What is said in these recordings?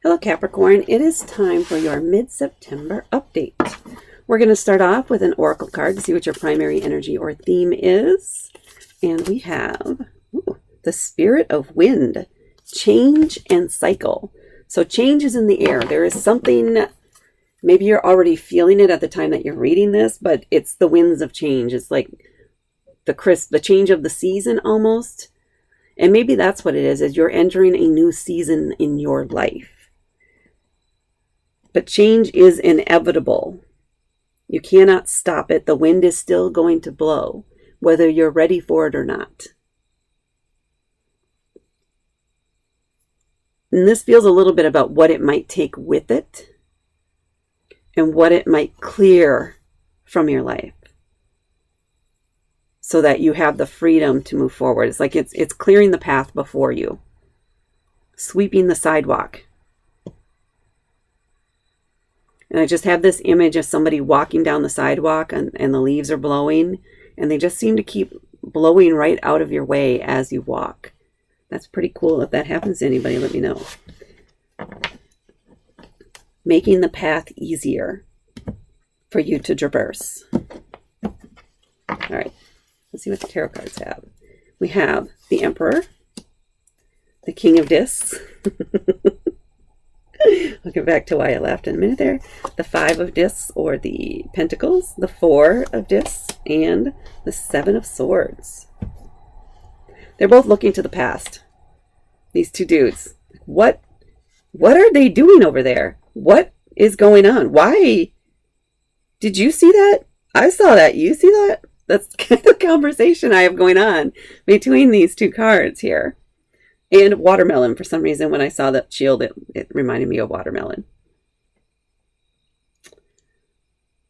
Hello Capricorn, it is time for your mid-September update. We're going to start off with an oracle card to see what your primary energy or theme is. And we have the Spirit of Wind, change and cycle. So change is in the air. There is something, maybe you're already feeling it at the time that you're reading this, but it's the winds of change. It's like the change of the season almost. And maybe that's what it is you're entering a new season in your life. But change is inevitable. You cannot stop it. The wind is still going to blow, whether you're ready for it or not. And this feels a little bit about what it might take with it and what it might clear from your life so that you have the freedom to move forward. It's like it's clearing the path before you, sweeping the sidewalk. And I just have this image of somebody walking down the sidewalk and the leaves are blowing and they just seem to keep blowing right out of your way as you walk. That's pretty cool. If that happens to anybody, let me know. Making the path easier for you to traverse. All right, let's see what the tarot cards have. We have the Emperor, the King of Discs. I'll get back to why I laughed in a minute there. The Five of Discs or the Pentacles, the Four of Discs, and the Seven of Swords. They're both looking to the past. These two dudes. What are they doing over there? What is going on? Why? Did you see that? I saw that. You see that? That's kind of the conversation I have going on between these two cards here. And watermelon, for some reason, when I saw that shield, it reminded me of watermelon.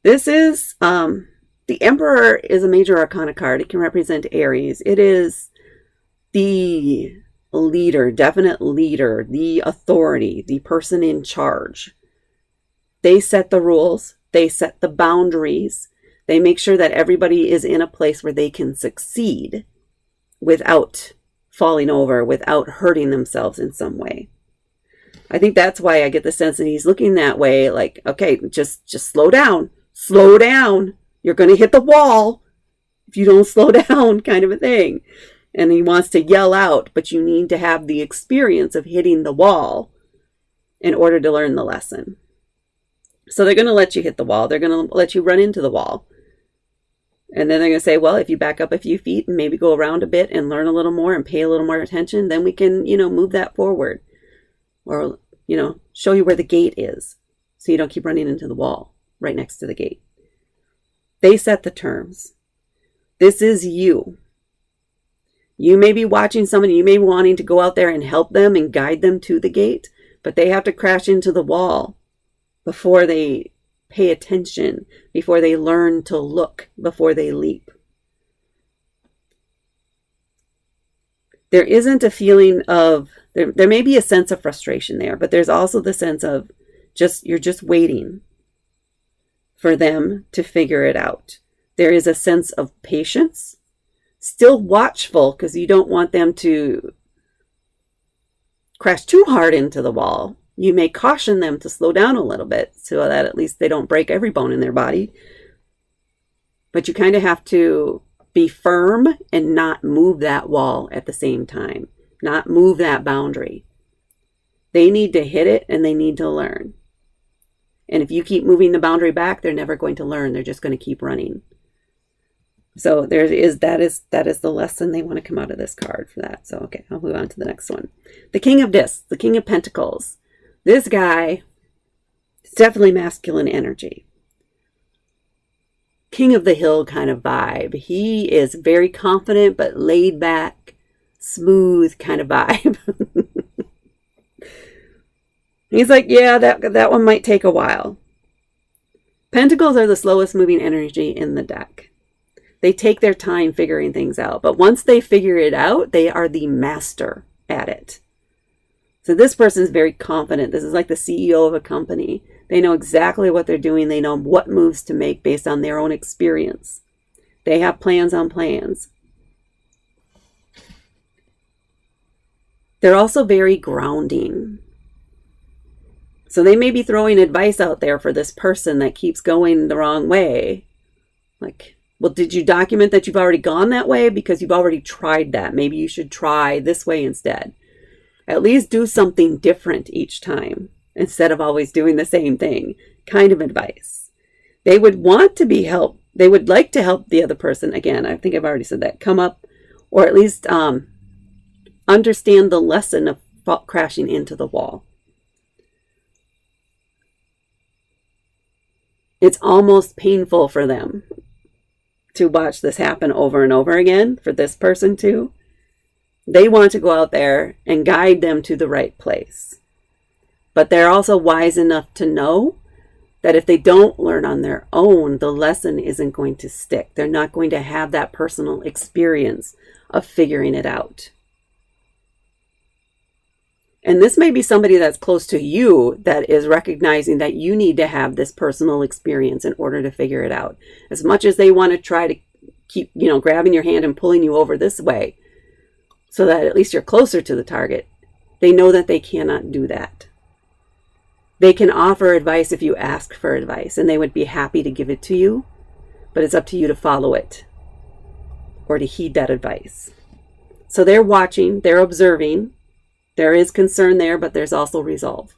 This is, the Emperor is a major arcana card. It can represent Aries. It is the leader, definite leader, the authority, the person in charge. They set the rules. They set the boundaries. They make sure that everybody is in a place where they can succeed without falling over, without hurting themselves in some way. I think that's why I get the sense that he's looking that way, like, okay, just slow down. Slow down. You're going to hit the wall if you don't slow down, kind of a thing. And he wants to yell out, but you need to have the experience of hitting the wall in order to learn the lesson. So they're going to let you hit the wall. They're going to let you run into the wall. And then they're going to say, well, if you back up a few feet and maybe go around a bit and learn a little more and pay a little more attention, then we can, move that forward. Or, show you where the gate is so you don't keep running into the wall right next to the gate. They set the terms. This is you. You may be watching somebody, you may be wanting to go out there and help them and guide them to the gate, but they have to crash into the wall before they pay attention, before they learn to look, before they leap. There isn't a feeling of, there may be a sense of frustration there, but there's also the sense of you're just waiting for them to figure it out. There is a sense of patience, still watchful, because you don't want them to crash too hard into the wall. You may caution them to slow down a little bit so that at least they don't break every bone in their body. But you kind of have to be firm and not move that wall at the same time. Not move that boundary. They need to hit it and they need to learn. And if you keep moving the boundary back, they're never going to learn. They're just going to keep running. So that is the lesson they want to come out of this card for that. So, okay, I'll move on to the next one. The King of Discs, the King of Pentacles. This guy is definitely masculine energy. King of the hill kind of vibe. He is very confident but laid back, smooth kind of vibe. He's like, yeah, that one might take a while. Pentacles are the slowest moving energy in the deck. They take their time figuring things out. But once they figure it out, they are the master at it. So this person is very confident. This is like the CEO of a company. They know exactly what they're doing. They know what moves to make based on their own experience. They have plans on plans. They're also very grounding. So they may be throwing advice out there for this person that keeps going the wrong way. Like, well, did you document that you've already gone that way? Because you've already tried that. Maybe you should try this way instead. At least do something different each time instead of always doing the same thing. Kind of advice. They would want to be helped. They would like to help the other person. Again, I think I've already said that. Come up, or at least understand the lesson of crashing into the wall. It's almost painful for them to watch this happen over and over again, for this person too. They want to go out there and guide them to the right place. But they're also wise enough to know that if they don't learn on their own, the lesson isn't going to stick. They're not going to have that personal experience of figuring it out. And this may be somebody that's close to you that is recognizing that you need to have this personal experience in order to figure it out. As much as they want to try to keep, grabbing your hand and pulling you over this way so that at least you're closer to the target, they know that they cannot do that. They can offer advice if you ask for advice, and they would be happy to give it to you, but it's up to you to follow it or to heed that advice. So they're watching, they're observing. There is concern there, but there's also resolve.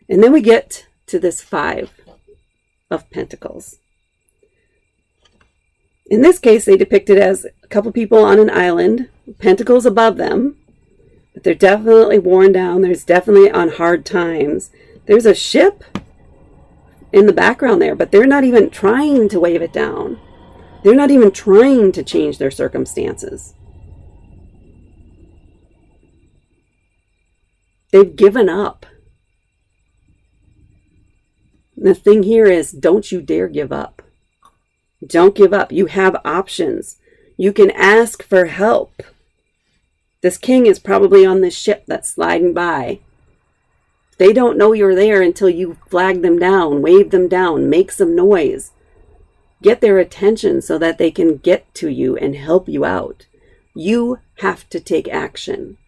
And then we get to this 5 of Pentacles. In this case, they depict it as a couple people on an island, pentacles above them, but they're definitely worn down. There's definitely on hard times. There's a ship in the background there, but they're not even trying to wave it down. They're not even trying to change their circumstances. They've given up. The thing here is, don't you dare give up. Don't give up. You have options. You can ask for help. This king is probably on this ship that's sliding by. They don't know you're there until you flag them down, wave them down, make some noise. Get their attention so that they can get to you and help you out. You have to take action.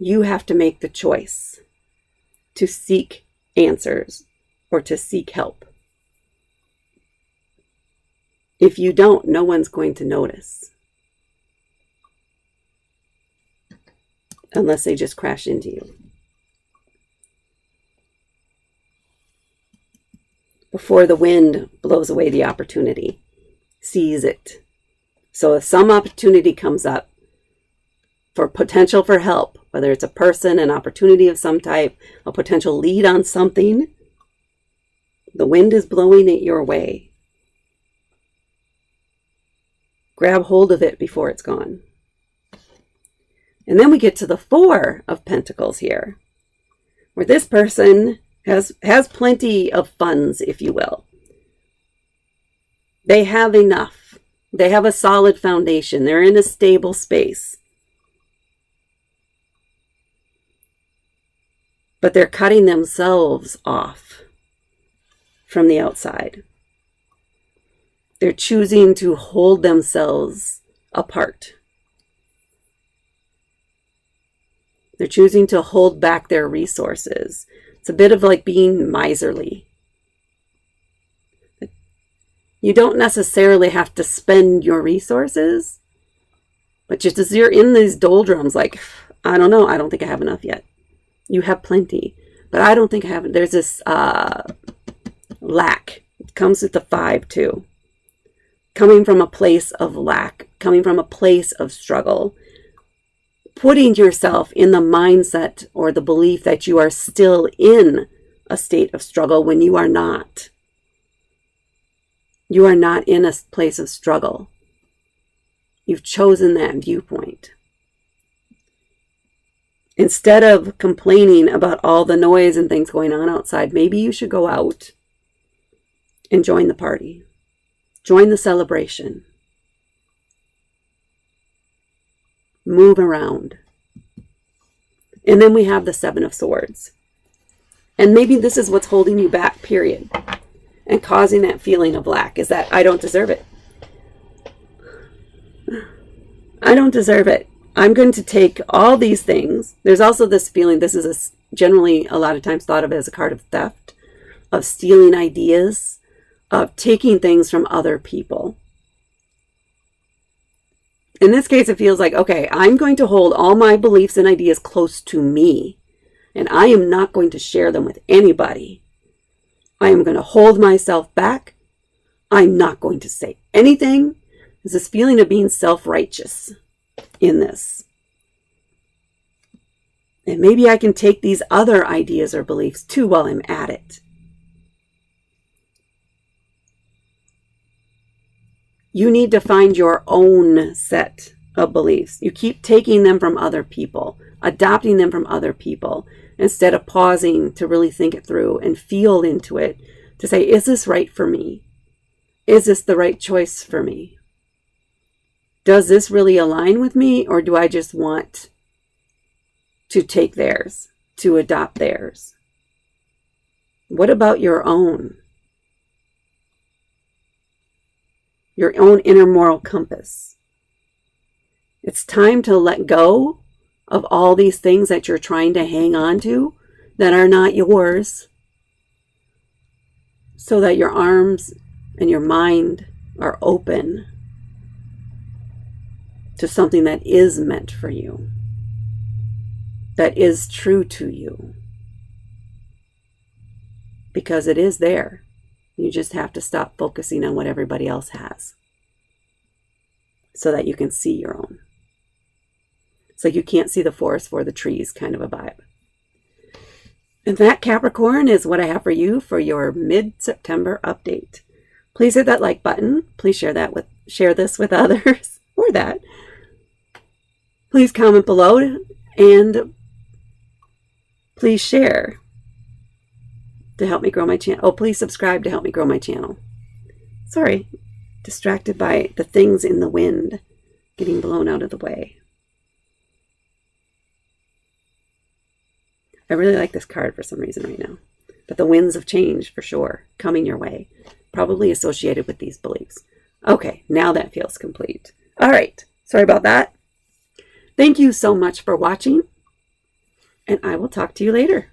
You have to make the choice to seek answers or to seek help. If you don't, no one's going to notice. Unless they just crash into you. Before the wind blows away the opportunity, seize it. So if some opportunity comes up for potential for help, whether it's a person, an opportunity of some type, a potential lead on something, the wind is blowing it your way. Grab hold of it before it's gone. And then we get to the 4 of Pentacles here, where this person has plenty of funds, if you will. They have enough. They have a solid foundation. They're in a stable space. But they're cutting themselves off from the outside. They're choosing to hold themselves apart. They're choosing to hold back their resources. It's a bit of like being miserly. You don't necessarily have to spend your resources, but just as you're in these doldrums, like, I don't know, I don't think I have enough yet. You have plenty, but I don't think I have. There's this lack. It comes with the 5 too. Coming from a place of lack, coming from a place of struggle. Putting yourself in the mindset or the belief that you are still in a state of struggle when you are not. You are not in a place of struggle. You've chosen that viewpoint. Instead of complaining about all the noise and things going on outside, maybe you should go out and join the party. Join the celebration. Move around. And then we have the 7 of Swords. And maybe this is what's holding you back, period. And causing that feeling of lack, is that I don't deserve it. I don't deserve it. I'm going to take all these things. There's also this feeling this is generally a lot of times thought of as a card of theft, of stealing ideas, of taking things from other people. In this case, it feels like, okay, I'm going to hold all my beliefs and ideas close to me, and I am not going to share them with anybody. I am going to hold myself back. I'm not going to say anything. There's this feeling of being self-righteous in this. And maybe I can take these other ideas or beliefs too while I'm at it. You need to find your own set of beliefs. You keep taking them from other people, adopting them from other people, instead of pausing to really think it through and feel into it to say, is this right for me? Is this the right choice for me? Does this really align with me, or do I just want to take theirs, to adopt theirs? What about your own? Your own inner moral compass. It's time to let go of all these things that you're trying to hang on to that are not yours, so that your arms and your mind are open to something that is meant for you, that is true to you. Because it is there. You just have to stop focusing on what everybody else has so that you can see your own. It's like you can't see the forest for the trees kind of a vibe. And that, Capricorn, is what I have for you for your mid-September update. Please hit that like button. Please share this with others, or that. Please comment below, and please share to help me grow my channel. Oh, please subscribe to help me grow my channel. Sorry, distracted by the things in the wind getting blown out of the way. I really like this card for some reason right now. But the winds of change, for sure, coming your way. Probably associated with these beliefs. Okay, now that feels complete. All right, sorry about that. Thank you so much for watching, and I will talk to you later.